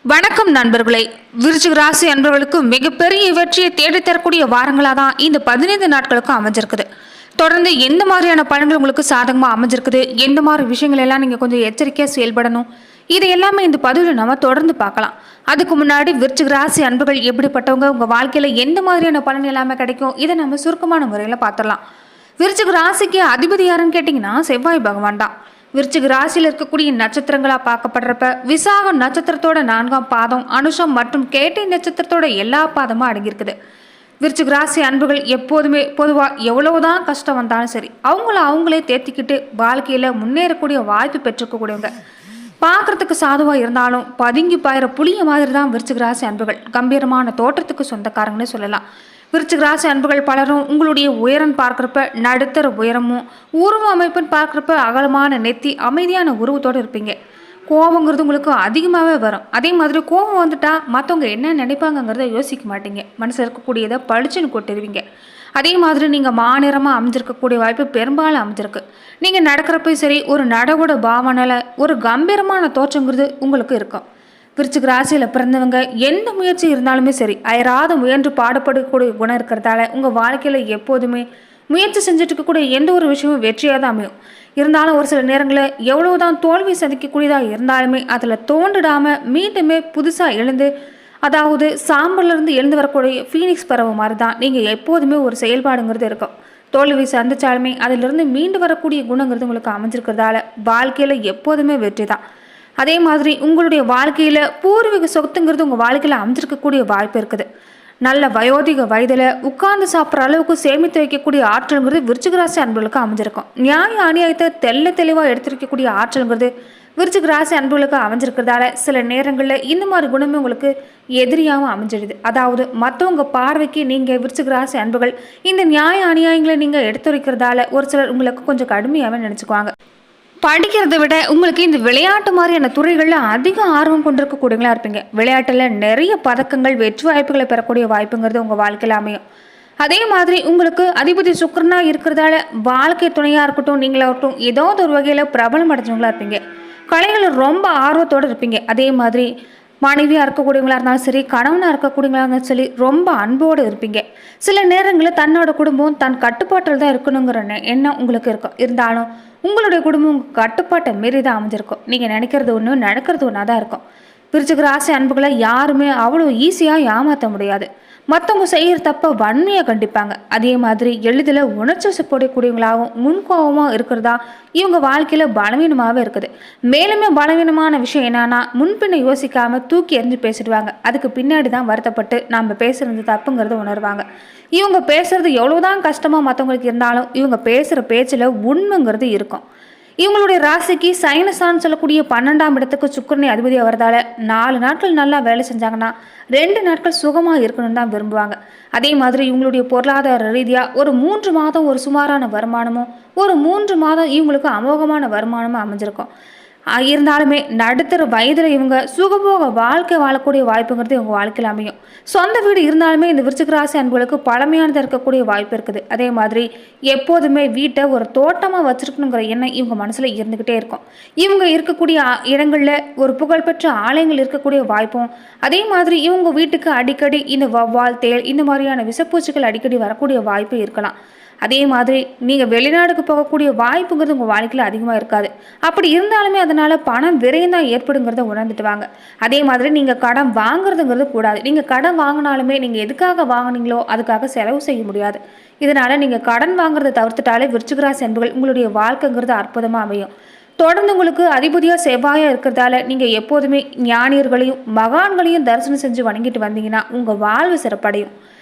வணக்கம் நண்பர்களே. விருச்சிக ராசி அன்பர்களுக்கு மிகப்பெரிய வெற்றியை தேடித்தரக்கூடிய வாரங்களாக தான் இந்த 15 நாட்களுக்கும் அமைஞ்சிருக்குது. தொடர்ந்து எந்த மாதிரியான பலன்கள் உங்களுக்கு சாதகமாக அமைஞ்சிருக்குது, எந்த மாதிரி விஷயங்கள் எல்லாம் நீங்கள் கொஞ்சம் எச்சரிக்கையாக செயல்படணும், இது எல்லாமே இந்த பதிவில் நம்ம தொடர்ந்து பார்க்கலாம். அதுக்கு முன்னாடி விருச்சிக ராசி அன்பர்கள் எப்படிப்பட்டவங்க, உங்கள் வாழ்க்கையில் எந்த மாதிரியான பலன் எல்லாமே கிடைக்கும், இதை நம்ம சுருக்கமான முறையில் பார்த்துடலாம். விருச்சிக ராசிக்கு அதிபதி யாருன்னு கேட்டிங்கன்னா செவ்வாய் பகவான் தான். விருச்சிக ராசியில் இருக்கக்கூடிய நட்சத்திரங்களா பார்க்கப்படுறப்ப விசாகம் நட்சத்திரத்தோட 4ஆம் பாதம், அனுஷம் மற்றும் கேட்டை நட்சத்திரத்தோட எல்லா பாதமும் அடங்கியிருக்குது. விருச்சிக ராசி அன்புகள் எப்போதுமே பொதுவாக எவ்வளவுதான் கஷ்டம் வந்தாலும் சரி அவங்களே தேத்திக்கிட்டு வாழ்க்கையில் முன்னேறக்கூடிய வாய்ப்பு பெற்றுக்கக்கூடியவங்க. பார்க்கறதுக்கு சாதுவாக இருந்தாலும் பதுங்கி பாயிற புளிய மாதிரி தான் விருச்சிக ராசி அன்புகள். கம்பீரமான தோற்றத்துக்கு சொந்தக்காரங்கன்னு சொல்லலாம். விருச்சிக ராசி அன்புகள் பலரும் உங்களுடைய உயரம் பார்க்குறப்ப நடுத்தர உயரமும், உருவ அமைப்புன்னு பார்க்குறப்ப அகலமான நெத்தி, அமைதியான உருவத்தோடு இருப்பீங்க. கோபங்கிறது உங்களுக்கு அதிகமாகவே வரும். அதே மாதிரி கோபம் வந்துட்டா மற்றவங்க என்ன நினைப்பாங்கங்கிறத யோசிக்க மாட்டீங்க. மனசில் இருக்கக்கூடியதை பளிச்சுன்னு கொட்டிடுவீங்க. அதே மாதிரி நீங்கள் மாநிறமாக அமைஞ்சிருக்கக்கூடிய வாய்ப்பு பெரும்பாலும் அமைஞ்சிருக்கு. நீங்கள் நடக்கிறப்ப சரி ஒரு நடவோட பாவனையில் ஒரு கம்பீரமான தோற்றங்கிறது உங்களுக்கு இருக்கும். விருச்சிக ராசியில் பிறந்தவங்க எந்த முயற்சி இருந்தாலுமே சரி அயராத முயன்று பாடுபடக்கூடிய குணம் இருக்கிறதால உங்கள் வாழ்க்கையில் எப்போதுமே முயற்சி செஞ்சுட்டு இருக்கக்கூடிய எந்த ஒரு விஷயமும் வெற்றியாக தான் அமையும். இருந்தாலும் ஒரு சில நேரங்களில் எவ்வளவுதான் தோல்வி சந்திக்கக்கூடியதாக இருந்தாலுமே அதில் தோண்டிடாமல் மீண்டுமே புதுசாக எழுந்து, அதாவது சாம்பல்லேருந்து எழுந்து வரக்கூடிய ஃபீனிக்ஸ் பறவை மாதிரி தான் நீங்கள் எப்போதுமே ஒரு செயல்பாடுங்கிறது இருக்கும். தோல்வி சந்திச்சாலுமே அதிலிருந்து மீண்டு வரக்கூடிய குணங்கிறது உங்களுக்கு அமைஞ்சிருக்கிறதால வாழ்க்கையில் எப்போதுமே வெற்றி தான். அதே மாதிரி உங்களுடைய வாழ்க்கையில் பூர்வீக சொத்துங்கிறது உங்கள் வாழ்க்கையில் அமைஞ்சிருக்கக்கூடிய வாய்ப்பு இருக்குது. நல்ல வயோதிக வயதில் உட்கார்ந்து சாப்பிட்ற அளவுக்கு சேமித்து வைக்கக்கூடிய ஆற்றல்ங்கிறது விருச்சிக ராசி அன்புகளுக்கு அமைஞ்சிருக்கும். நியாய அநியாயத்தை தெளிவாக எடுத்திருக்கக்கூடிய ஆற்றல்ங்கிறது விருச்சிக ராசி அன்புகளுக்கு அமைஞ்சிருக்கிறதால சில நேரங்களில் இந்த மாதிரி குணமே உங்களுக்கு எதிரியாகவும் அமைஞ்சிடுது. அதாவது மற்றவங்க பார்வைக்கு நீங்கள் விருச்சிக ராசி அன்புகள் இந்த நியாய அநியாயங்களை நீங்கள் எடுத்து வைக்கிறதால ஒரு சிலர் உங்களுக்கு கொஞ்சம் கடுமையாகவே நினச்சிக்குவாங்க. படிக்கிறதை விட உங்களுக்கு இந்த விளையாட்டு மாதிரியான துறைகளில் அதிக ஆர்வம் கொண்டிருக்கக்கூடியவங்களா இருப்பீங்க. விளையாட்டில் நிறைய பதக்கங்கள், வெற்றி வாய்ப்புகளை பெறக்கூடிய வாய்ப்புங்கிறது உங்கள் வாழ்க்கையில் அமையும். அதே மாதிரி உங்களுக்கு அதிபதி சுக்கிரனாக இருக்கிறதால வாழ்க்கை துணையாக இருக்கட்டும், நீங்களாகட்டும் ஏதாவது ஒரு வகையில் பிரபலம் அடைஞ்சவங்களா இருப்பீங்க. கலைகளில் ரொம்ப ஆர்வத்தோடு இருப்பீங்க. அதே மாதிரி மனைவியாக இருக்கக்கூடியவங்களா இருந்தாலும் சரி, கணவனாக இருக்கக்கூடியவங்களா இருந்தாலும் சரி ரொம்ப அன்போடு இருப்பீங்க. சில நேரங்களில் தன்னோட குடும்பம் தன் கட்டுப்பாட்டில் தான் இருக்கணுங்கிற எண்ணம் உங்களுக்கு இருக்கும். இருந்தாலும் உங்களுடைய குடும்பம் உங்கள் கட்டுப்பாட்டை மீறி தான் அமைஞ்சிருக்கும். நீங்கள் நினைக்கிறது ஒன்று, நடக்கிறது ஒன்றா தான் இருக்கும். விருச்சிக ராசி அன்புகளை யாருமே அவ்வளோ ஈஸியாக ஏமாற்ற முடியாது. மற்றவங்க செய்கிற தப்பை வன்மையாக கண்டிப்பாங்க. அதே மாதிரி எளிதில் உணர்ச்சி வசப்படக்கூடியவங்களாகவும் முன்கோபமாக இருக்கிறதா இவங்க வாழ்க்கையில் பலவீனமாகவே இருக்குது. மேலுமே பலவீனமான விஷயம் என்னன்னா முன்பின்ன யோசிக்காமல் தூக்கி எறிஞ்சு பேசிடுவாங்க. அதுக்கு பின்னாடி தான் வருத்தப்பட்டு நம்ம பேசுகிறது தப்புங்கிறத உணர்வாங்க. இவங்க பேசுறது எவ்வளோதான் கஷ்டமாக மற்றவங்களுக்கு இருந்தாலும் இவங்க பேசுகிற பேச்சில் உண்மைங்கிறது இருக்கும். இவங்களுடைய ராசிக்கு சைனஸான்னு சொல்லக்கூடிய 12ஆம் இடத்துக்கு சுக்கிரனை அதிபதியாக வரதால 4 நாட்கள் நல்லா வேலை செஞ்சாங்கன்னா 2 நாட்கள் சுகமாக இருக்கணும்னு தான் விரும்புவாங்க. அதே மாதிரி இவங்களுடைய பொருளாதார ரீதியாக ஒரு 3 மாதம் ஒரு சுமாரான வருமானமும், ஒரு 3 மாதம் இவங்களுக்கு அமோகமான வருமானமும் அமைஞ்சிருக்கும். இருந்தாலுமே நடுத்தர வயதில் இவங்க சுகபோக வாழ்க்கை வாழக்கூடிய வாய்ப்புங்கிறது இவங்க வாழ்க்கையில் அமையும். சொந்த வீடு இருந்தாலுமே இந்த விருச்சிக ராசி அன்புகளுக்கு பழமையானதாக இருக்கக்கூடிய வாய்ப்பு இருக்குது. அதே மாதிரி எப்போதுமே வீட்டை ஒரு தோட்டமாக வச்சுருக்கணுங்கிற எண்ணம் இவங்க மனசில் இருந்துக்கிட்டே இருக்கும். இவங்க இருக்கக்கூடிய இடங்களில் ஒரு புகழ்பெற்ற ஆலயங்கள் இருக்கக்கூடிய வாய்ப்பும், அதே மாதிரி இவங்க வீட்டுக்கு அடிக்கடி இந்த வவ்வால், தேள் இந்த மாதிரியான விஷப்பூச்சிகள் அடிக்கடி வரக்கூடிய வாய்ப்பு இருக்கலாம். அதே மாதிரி நீங்கள் வெளிநாடுக்கு போகக்கூடிய வாய்ப்புங்கிறது உங்கள் வாழ்க்கையில் அதிகமாக இருக்காது. அப்படி இருந்தாலுமே அதனால் பணம் விரையும் தான் ஏற்படுங்கிறத உணர்ந்துட்டு வாங்க. அதே மாதிரி நீங்கள் கடன் வாங்குறதுங்கிறது கூடாது. நீங்கள் கடன் வாங்கினாலுமே நீங்கள் எதுக்காக வாங்கினீங்களோ அதுக்காக செலவு செய்ய முடியாது. இதனால் நீங்கள் கடன் வாங்குறதை தவிர்த்துட்டாலே விருச்சிக ராசி அன்புகள் உங்களுடைய வாழ்க்கைங்கிறது அற்புதமாக அமையும். தொடர்ந்து உங்களுக்கு அதிபதியாக செவ்வாயாக இருக்கிறதால நீங்கள் எப்போதுமே ஞானியர்களையும் மகான்களையும் தரிசனம் செஞ்சு வணங்கிட்டு வந்தீங்கன்னா உங்கள் வாழ்வு சிறப்படையும்.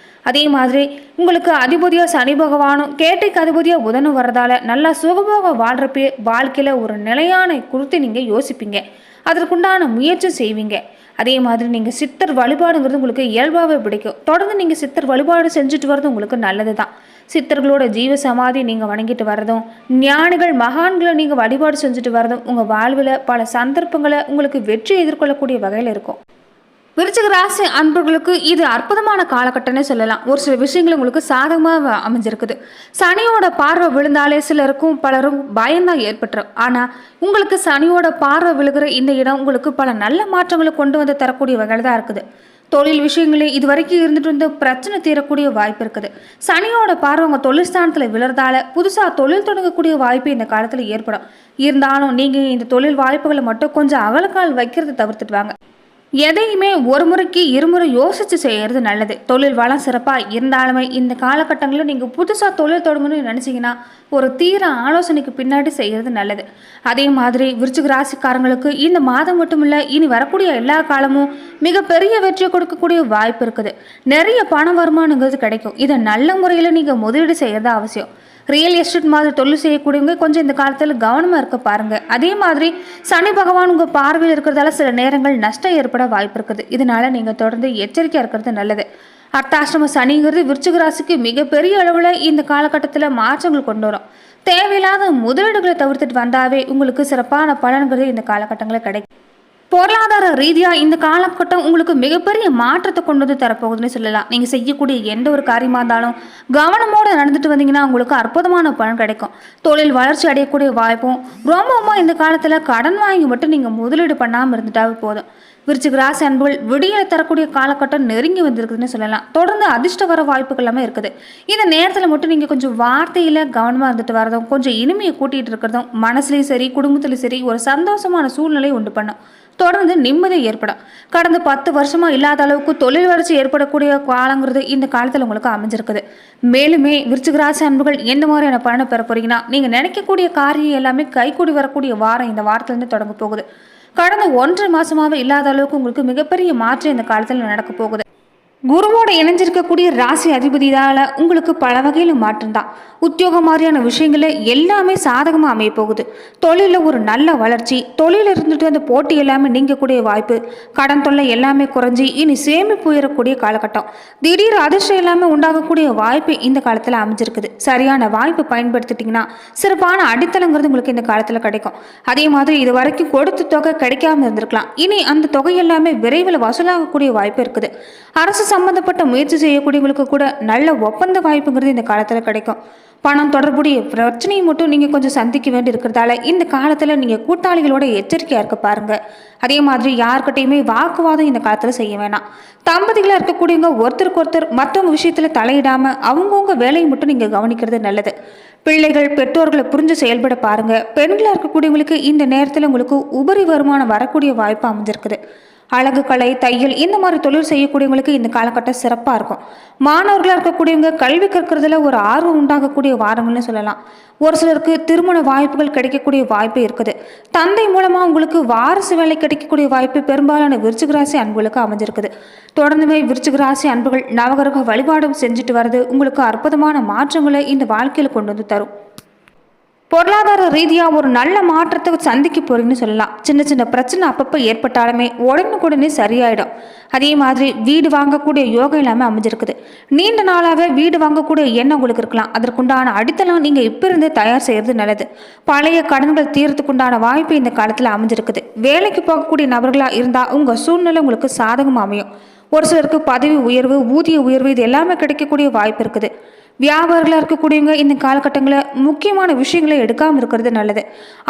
அதே மாதிரி உங்களுக்கு அதிபதியாக சனி பகவானும் கேட்டைக்கு அதிபதியாக புதனும் வரதால நல்லா சுகபோக வாழ்கிறப்பே வாழ்க்கையில் ஒரு நிலையான குறித்து நீங்கள் யோசிப்பீங்க. அதற்குண்டான முயற்சி செய்வீங்க. அதே மாதிரி நீங்கள் சித்தர் வழிபாடுங்கிறது உங்களுக்கு இயல்பாகவே பிடிக்கும். தொடர்ந்து நீங்கள் சித்தர் வழிபாடு செஞ்சுட்டு வர்றது உங்களுக்கு நல்லது தான். சித்தர்களோட ஜீவ சமாதி நீங்கள் வணங்கிட்டு வர்றதும், ஞானிகள் மகான்களை நீங்கள் வழிபாடு செஞ்சுட்டு வர்றதும் உங்கள் வாழ்வில் பல சந்தர்ப்பங்களை உங்களுக்கு வெற்றி எதிர்கொள்ளக்கூடிய வகையில் இருக்கும். விருச்சிக ராசி அன்பர்களுக்கு இது அற்புதமான காலகட்டம்னே சொல்லலாம். ஒரு சில விஷயங்கள் உங்களுக்கு சாதகமாக அமைஞ்சிருக்குது. சனியோட பார்வை விழுந்தாலே சிலருக்கும் பலரும் பயம்தான் ஏற்பட்டுரும். ஆனால் உங்களுக்கு சனியோட பார்வை விழுகிற இந்த இடம் உங்களுக்கு பல நல்ல மாற்றங்களை கொண்டு வந்து தரக்கூடிய வகையில் தான் இருக்குது. தொழில் விஷயங்களே இது வரைக்கும் இருந்துட்டு வந்து பிரச்சனை தீரக்கூடிய வாய்ப்பு இருக்குது. சனியோட பார்வை உங்கள் தொழில் ஸ்தானத்தில் விழுறதால புதுசாக தொழில் தொடங்கக்கூடிய வாய்ப்பு இந்த காலத்தில் ஏற்படும். இருந்தாலும் நீங்கள் இந்த தொழில் வாய்ப்புகளை மட்டும் கொஞ்சம் அகலக்கால் வைக்கிறத தவிர்த்துட்டு வாங்க. எதையுமே ஒரு முறைக்கு இருமுறை யோசித்து செய்கிறது நல்லது. தொழில் வளம் சிறப்பாக இருந்தாலுமே இந்த காலகட்டங்களில் நீங்கள் புதுசாக தொழில் தொடங்கணும்னு நினச்சிங்கன்னா ஒரு தீர ஆலோசனைக்கு பின்னாடி செய்கிறது நல்லது. அதே மாதிரி விருச்சிக ராசிக்காரங்களுக்கு இந்த மாதம் மட்டும் இல்லை, இனி வரக்கூடிய எல்லா காலமும் மிகப்பெரிய வெற்றியை கொடுக்கக்கூடிய வாய்ப்பு இருக்குது. நிறைய பண வருமானங்கிறது கிடைக்கும். இதை நல்ல முறையில் நீங்கள் முதலீடு செய்கிறது அவசியம். ரியல் எஸ்டேட் மாதிரி தொழில் செய்யக்கூடியவங்க கொஞ்சம் இந்த காலத்தில் கவனமாக இருக்க பாருங்க. அதே மாதிரி சனி பகவான் உங்கள் பார்வையில் இருக்கிறதால சில நேரங்கள் நஷ்டம் ஏற்பட வாய்ப்பு இருக்குது. இதனால நீங்கள் தொடர்ந்து எச்சரிக்கையாக இருக்கிறது நல்லது. அர்த்தாஷ்டம சனிங்கிறது விருச்சிக ராசிக்கு மிகப்பெரிய அளவில் இந்த காலகட்டத்தில் மாற்றங்கள் கொண்டு வரும். தேவையில்லாத முதலீடுகளை தவிர்த்துட்டு வந்தாவே உங்களுக்கு சிறப்பான பலன்கிறது இந்த காலகட்டங்களில் கிடைக்கும். பொருளாதார ரீதியாக இந்த காலகட்டம் உங்களுக்கு மிகப்பெரிய மாற்றத்தை கொண்டு வந்து தரப்போகுதுன்னு சொல்லலாம். நீங்கள் செய்யக்கூடிய எந்த ஒரு காரியமாக இருந்தாலும் கவனமோடு நடந்துட்டு வந்தீங்கன்னா உங்களுக்கு அற்புதமான பலன் கிடைக்கும். தொழில் வளர்ச்சி அடையக்கூடிய வாய்ப்பும் ரொம்பவுமா இந்த காலத்தில் கடன் வாங்கி மட்டும் நீங்கள் முதலீடு பண்ணாமல் இருந்துட்டாவே போதும். விருச்சிக ராசி அன்புகள் விடியலை தரக்கூடிய காலகட்டம் நெருங்கி வந்திருக்குதுன்னு சொல்லலாம். தொடர்ந்து அதிர்ஷ்ட வர வாய்ப்புகள் எல்லாமே இருக்குது. இந்த நேரத்தில் மட்டும் நீங்கள் கொஞ்சம் வார்த்தையில் கவனமாக இருந்துட்டு வரதும், கொஞ்சம் இனிமையை கூட்டிகிட்டு இருக்கிறதும் மனசுலையும் சரி குடும்பத்துலையும் சரி ஒரு சந்தோஷமான சூழ்நிலை உண்டு பண்ணும். தொடர்ந்து நிம்மதி ஏற்படும். கடந்த 10 வருஷமா இல்லாத அளவுக்கு தொழில் வளர்ச்சி ஏற்படக்கூடிய காலங்கிறது இந்த காலத்தில் உங்களுக்கு அமைஞ்சிருக்குது. மேலுமே விருச்சிக ராசி அன்புகள் எந்த மாதிரியான பலனை பெற போறீங்கன்னா, நீங்கள் நினைக்கக்கூடிய காரியம் எல்லாமே கைகூடி வரக்கூடிய வாரம் இந்த வாரத்திலிருந்து தொடங்க போகுது. கடந்த 1.5 மாசமாவே இல்லாத அளவுக்கு உங்களுக்கு மிகப்பெரிய மாற்றம் இந்த காலத்தில் நடக்க போகுது. குருவோட இணைஞ்சிருக்கக்கூடிய ராசி அதிபதியால் உங்களுக்கு பல வகையில் மாற்றம்தான். உத்தியோகம் மாதிரியான விஷயங்களில் எல்லாமே சாதகமாக அமைய போகுது. தொழிலில் ஒரு நல்ல வளர்ச்சி, தொழிலில் இருந்துட்டு அந்த போட்டி எல்லாமே நீங்கக்கூடிய வாய்ப்பு, கடன் தொல்லை எல்லாமே குறைஞ்சி இனி சேமிப்பு உயரக்கூடிய காலகட்டம், திடீர் அதிர்ஷ்டம் எல்லாமே உண்டாகக்கூடிய வாய்ப்பு இந்த காலத்தில் அமைஞ்சிருக்குது. சரியான வாய்ப்பு பயன்படுத்திட்டிங்கன்னா சிறப்பான அடித்தளங்கிறது உங்களுக்கு இந்த காலத்தில் கிடைக்கும். அதே மாதிரி இது வரைக்கும் கொடுத்த தொகை கிடைக்காம இருந்திருக்கலாம். இனி அந்த தொகை எல்லாமே விரைவில் வசூலாகக்கூடிய வாய்ப்பு இருக்குது. அரசு சம்பந்தப்பட்ட முயற்சி செய்யக்கூடியவங்களுக்கு கூட நல்ல ஒப்பந்த வாய்ப்புங்கிறது இந்த காலத்தில் கிடைக்கும். பணம் தொடர்புடைய பிரச்சனையை மட்டும் நீங்கள் கொஞ்சம் சந்திக்க வேண்டி இருக்கிறதால இந்த காலத்தில் நீங்கள் கூட்டாளிகளோட எச்சரிக்கையாக இருக்க பாருங்க. அதே மாதிரி யார்கிட்டையுமே வாக்குவாதம் இந்த காலத்தில் செய்ய வேணாம். தம்பதிகளாக இருக்கக்கூடியவங்க ஒருத்தருக்கு ஒருத்தர் மற்றவங்க விஷயத்தில் தலையிடாமல் அவங்கவுங்க வேலையை மட்டும் நீங்கள் கவனிக்கிறது நல்லது. பிள்ளைகள் பெற்றோர்களை புரிஞ்சு செயல்பட பாருங்க. பெண்களாக இருக்கக்கூடியவங்களுக்கு இந்த நேரத்தில் உங்களுக்கு உபரி வருமானம் வரக்கூடிய வாய்ப்பு அமைஞ்சிருக்குது. அழகு கலை, தையல் இந்த மாதிரி தொழில் செய்யக்கூடியவங்களுக்கு இந்த காலகட்டம் சிறப்பாக இருக்கும். மாணவர்களாக இருக்கக்கூடியவங்க கல்வி கற்கிறதுல ஒரு ஆர்வம் உண்டாகக்கூடிய வாரங்கள்னு சொல்லலாம். ஒரு சிலருக்கு திருமண வாய்ப்புகள் கிடைக்கக்கூடிய வாய்ப்பு இருக்குது. தந்தை மூலமாக உங்களுக்கு வாரிசு வேலை கிடைக்கக்கூடிய வாய்ப்பு பெரும்பாலான விருச்சிக ராசி அன்புகளுக்கு அமைஞ்சிருக்குது. தொடர்ந்துமே விருச்சிக ராசி அன்புகள் நவகிரக வழிபாடும் செஞ்சுட்டு வர்றது உங்களுக்கு அற்புதமான மாற்றங்களை இந்த வாழ்க்கையில் கொண்டு வந்து தரும். பொருளாதார ரீதியாக ஒரு நல்ல மாற்றத்தை சந்திக்க போறீங்கன்னு சொல்லலாம். சின்ன சின்ன பிரச்சனை அப்பப்போ ஏற்பட்டாலுமே உடனுக்குடனே சரியாயிடும். அதே மாதிரி வீடு வாங்கக்கூடிய யோகம் எல்லாமே அமைஞ்சிருக்குது. நீண்ட நாளாகவே வீடு வாங்கக்கூடிய எண்ணம் உங்களுக்கு இருக்கலாம். அதற்குண்டான அடித்தளம் நீங்கள் இப்போ இருந்து தயார் செய்கிறது நல்லது. பழைய கடன்கள் தீர்த்துக்குண்டான வாய்ப்பு இந்த காலத்தில் அமைஞ்சிருக்குது. வேலைக்கு போகக்கூடிய நபர்களாக இருந்தால் உங்கள் சூழ்நிலை உங்களுக்கு சாதகமாக அமையும். ஒரு சிலருக்கு பதவி உயர்வு, ஊதிய உயர்வு இது எல்லாமே கிடைக்கக்கூடிய வாய்ப்பு இருக்குது. வியாபாரிகளாக இருக்கக்கூடியவங்க இந்த காலகட்டங்களில் முக்கியமான விஷயங்களை எடுக்காமல் இருக்கிறது நல்லது.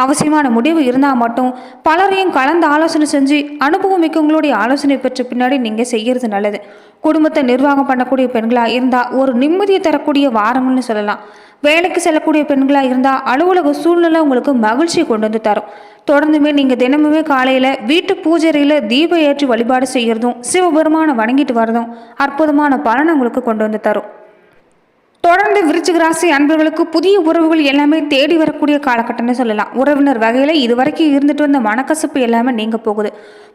அவசியமான முடிவு இருந்தால் மட்டும் பலரையும் கலந்து ஆலோசனை செஞ்சு அனுபவம் மிக்கவங்களுடைய ஆலோசனை பெற்ற பின்னாடி நீங்கள் செய்கிறது நல்லது. குடும்பத்தை நிர்வாகம் பண்ணக்கூடிய பெண்களாக இருந்தால் ஒரு நிம்மதியை தரக்கூடிய வாரங்கள்னு சொல்லலாம். வேலைக்கு செல்லக்கூடிய பெண்களாக இருந்தால் அலுவலக சூழ்நிலை உங்களுக்கு மகிழ்ச்சியை கொண்டு வந்து தரும். தொடர்ந்துமே நீங்கள் தினமுமே காலையில் வீட்டு பூஜையில் தீப ஏற்றி வழிபாடு செய்கிறதும் சிவபெருமானை வணங்கிட்டு வர்றதும் அற்புதமான பலனை உங்களுக்கு கொண்டு வந்து தரும். தொடர்ந்து விருச்சிக ராசி அன்பர்களுக்கு புதிய உறவுகள் எல்லாமே தேடி வரக்கூடிய காலகட்டம்னு சொல்லலாம். உறவினர் வகையில் இதுவரைக்கும் இருந்துட்டு வந்த மனக்கசப்பு எல்லாமே நீங்க போகுது.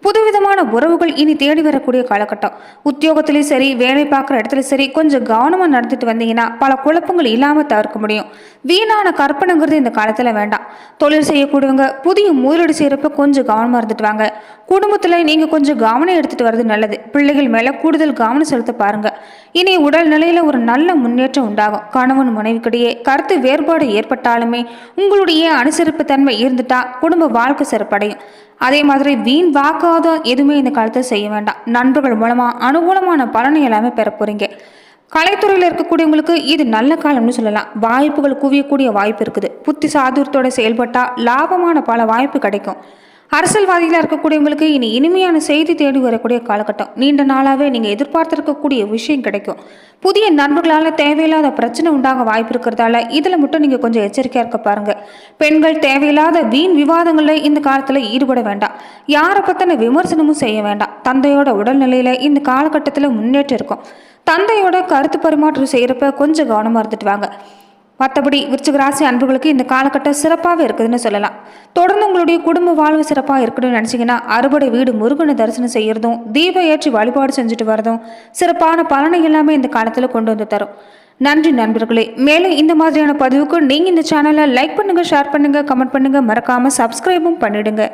புதுவிதமான உறவுகள் இனி தேடி வரக்கூடிய காலகட்டம். உத்தியோகத்திலையும் சரி, வேலை பார்க்குற இடத்துல சரி, கொஞ்சம் கவனமாக நடந்துட்டு வந்தீங்கன்னா பல குழப்பங்கள் இல்லாமல் தவிர்க்க முடியும். வீணான கற்பனைங்கிறது இந்த காலத்தில் வேண்டாம். தொழில் செய்யக்கூடியவங்க புதிய முதலீடு செய்கிறப்ப கொஞ்சம் கவனமாக இருந்துட்டு வாங்க. குடும்பத்தில் நீங்கள் கொஞ்சம் கவனம் எடுத்துகிட்டு வர்றது நல்லது. பிள்ளைகள் மேலே கூடுதல் கவனம் செலுத்த பாருங்க. இனி உடல் நிலையில் ஒரு நல்ல முன்னேற்றம் உண்டாகும். கணவன் மனைவிக்கிடையே கருத்து வேறுபாடு ஏற்பட்டாலுமே உங்களுடைய அனுசரிப்பு தன்மை இருந்துட்டா குடும்ப வாழ்க்கை சிறப்படையும். அதே மாதிரி வீண் வாக்குவாதம் எதுவுமே இந்த காலத்தில் செய்ய வேண்டாம். நண்பர்கள் மூலமாக அனுகூலமான பலனை எல்லாமே பெற போகிறீங்க. கலைத்துறையில் இருக்கக்கூடியவங்களுக்கு இது நல்ல காலம்னு சொல்லலாம். வாய்ப்புகள் குவியக்கூடிய வாய்ப்பு இருக்குது. புத்தி சாதுரியத்தோட செயல்பட்டால் லாபமான பல வாய்ப்பு கிடைக்கும். அரசியல்வாதிகளாக இருக்கக்கூடியவங்களுக்கு இனி இனிமையான செய்தி தேடி வரக்கூடிய காலகட்டம். நீண்ட நாளாகவே நீங்கள் எதிர்பார்த்திருக்கக்கூடிய விஷயம் கிடைக்கும். புதிய நண்பர்களால் தேவையில்லாத பிரச்சனை உண்டாக வாய்ப்பு இருக்கிறதால இதில் மட்டும் நீங்கள் கொஞ்சம் எச்சரிக்கையாக இருக்க பாருங்கள். பெண்கள் தேவையில்லாத வீண் விவாதங்களில் இந்த காலத்தில் ஈடுபட வேண்டாம். யாரை பற்றின விமர்சனமும் செய்ய வேண்டாம். தந்தையோட உடல்நிலையில் இந்த காலகட்டத்தில் முன்னேற்றம் இருக்கும். தந்தையோட கருத்து பரிமாற்றம் செய்கிறப்ப கொஞ்சம் கவனமாக இருந்துட்டு வாங்க. மற்றபடி விருச்சிக ராசி அன்பர்களுக்கு இந்த காலகட்டம் சிறப்பாகவே இருக்குதுன்னு சொல்லலாம். தொடர்ந்து உங்களுடைய குடும்ப வாழ்வு சிறப்பாக இருக்கணும்னு நினச்சிங்கன்னா அறுபடை வீடு முருகனை தரிசனம் செய்கிறதும் தீபம் ஏற்றி வழிபாடு செஞ்சுட்டு வரதும் சிறப்பான பலனை எல்லாமே இந்த காலத்தில் கொண்டு வந்து தரும். நன்றி நண்பர்களே. மேலும் இந்த மாதிரியான பதிவுக்கு நீங்கள் இந்த சேனலை லைக் பண்ணுங்கள், ஷேர் பண்ணுங்கள், கமெண்ட் பண்ணுங்கள், மறக்காமல் சப்ஸ்கிரைபும் பண்ணிடுங்க.